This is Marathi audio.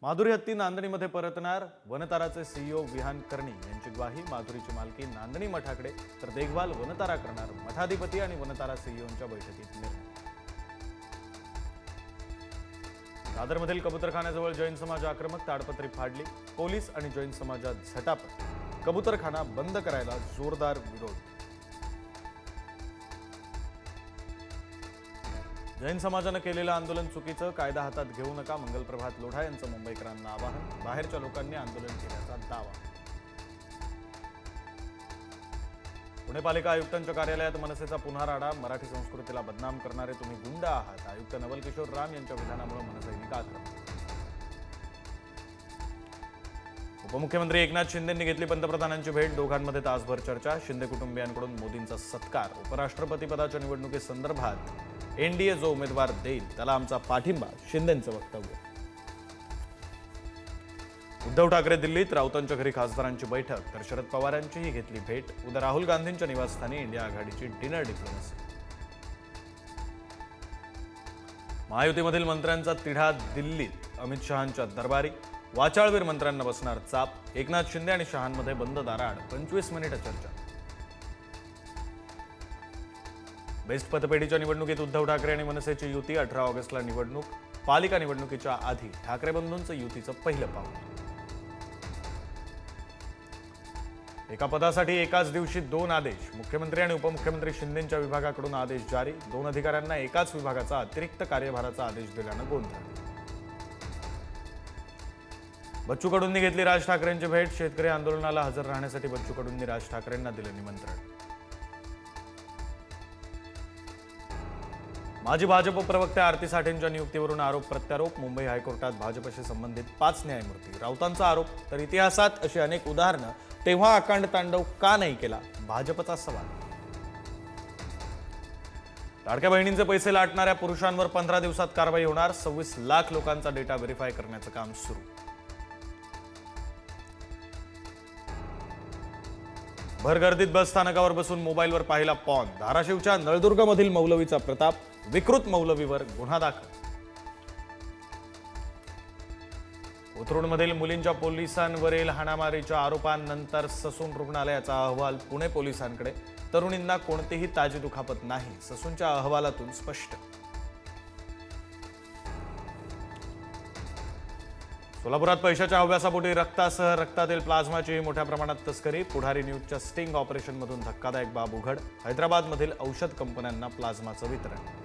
माधुरी हत्ती नांदणीमध्ये परतणार, वनताराचे सीईओ विहान कर्णी यांची ग्वाही. माधुरीची मालकी नांदणी मठाकडे, तर देखभाल वनतारा करणार. मठाधिपती आणि वनतारा सीईओंच्या बैठकीत निर्णय. दादरमधील कबूतरखान्याजवळ जैन समाज आक्रमक, ताडपत्री फाडली. पोलीस आणि जैन समाजात झटापट. कबूतरखाना बंद करायला जोरदार विरोध. जैन समाजानं केलेलं आंदोलन चुकीचं, कायदा हातात घेऊ नका. मंगलप्रभात लोढा यांचं मुंबईकरांना आवाहन. बाहेरच्या लोकांनी आंदोलन केल्याचा दावा. पुणे पालिका आयुक्तांच्या कार्यालयात मनसेचा पुन्हा राडा. मराठी संस्कृतीला बदनाम करणारे तुम्ही गुंड आहात. आयुक्त नवल किशोर राम यांच्या विधानामुळे मनसैनिक आक्रमक. उपमुख्यमंत्री एकनाथ शिंदेंनी घेतली पंतप्रधानांची भेट. दोघांमध्ये तासभर चर्चा. शिंदे कुटुंबियांकडून मोदींचा सत्कार. उपराष्ट्रपती पदाच्या निवडणुकीसंदर्भात एनडीए जो उमेदवार देईल त्याला आमचा पाठिंबा, शिंदेंचं वक्तव्य. उद्धव ठाकरे दिल्लीत, राऊतांच्या घरी खासदारांची बैठक. तर शरद पवारांचीही घेतली भेट. उद्या राहुल गांधींच्या निवासस्थानी इंडिया आघाडीची डिनर डिप्लोमसी. महायुतीमधील मंत्र्यांचा तिढा दिल्लीत. अमित शहांच्या दरबारी. वाचाळवीर मंत्र्यांना बसणार चाप. एकनाथ शिंदे आणि शहांमध्ये बंद दाराआड 25 मिनिटं चर्चा. बेस्ट पतपेढीच्या निवडणुकीत उद्धव ठाकरे आणि मनसेची युती. 18 ऑगस्टला निवडणूक. पालिका निवडणुकीच्या आधी ठाकरे बंधूंचं युतीचं पहिलं पाऊल. एका पदासाठी एकाच दिवशी 2 आदेश. मुख्यमंत्री आणि उपमुख्यमंत्री शिंदेंच्या विभागाकडून आदेश जारी. 2 अधिकाऱ्यांना एकाच विभागाचा अतिरिक्त कार्यभाराचा आदेश दिल्यानं गोंधळ. बच्चू कडूंनी घेतली राज ठाकरेंची भेट. शेतकरी आंदोलनाला हजर राहण्यासाठी बच्चू कडूंनी राज ठाकरेंना दिलं निमंत्रण. माजी भाजप प्रवक्ते आरती साठेंच्या नियुक्तीवरून आरोप प्रत्यारोप. मुंबई हायकोर्टात भाजपशी संबंधित 5 न्यायमूर्ती. राऊतांचा आरोप, तर इतिहासात अशी अनेक उदाहरणं. तेव्हा अकांड तांडव का नाही केला, भाजपचा सवाल. लाडक्या बहिणींचे पैसे लाटणाऱ्या पुरुषांवर 15 दिवसात कारवाई होणार. 26 लाख लोकांचा डेटा व्हेरीफाय करण्याचं काम सुरू. भरगर्दीत बस स्थानकावर बसून मोबाईलवर पाहिला पॉन. धाराशिवच्या नळदुर्गमधील मौलवीचा प्रताप. विकृत मौलवीवर गुन्हा दाखल. कोथरूडमधील मुलींच्या पोलिसांवरील हाणामारीच्या आरोपांनंतर ससून रुग्णालयाचा अहवाल पुणे पोलिसांकडे. तरुणींना कोणतीही ताजी दुखापत नाही, ससूनच्या अहवालातून स्पष्ट. सोलापुरात पैशाच्या हव्यासापोटी रक्तासह रक्तातील प्लाझ्माची मोठ्या प्रमाणात तस्करी. पुढारी न्यूजच्या स्टिंग ऑपरेशनमधून धक्कादायक बाब उघड. हैदराबादमधील औषध कंपन्यांना प्लाझ्माचं वितरण.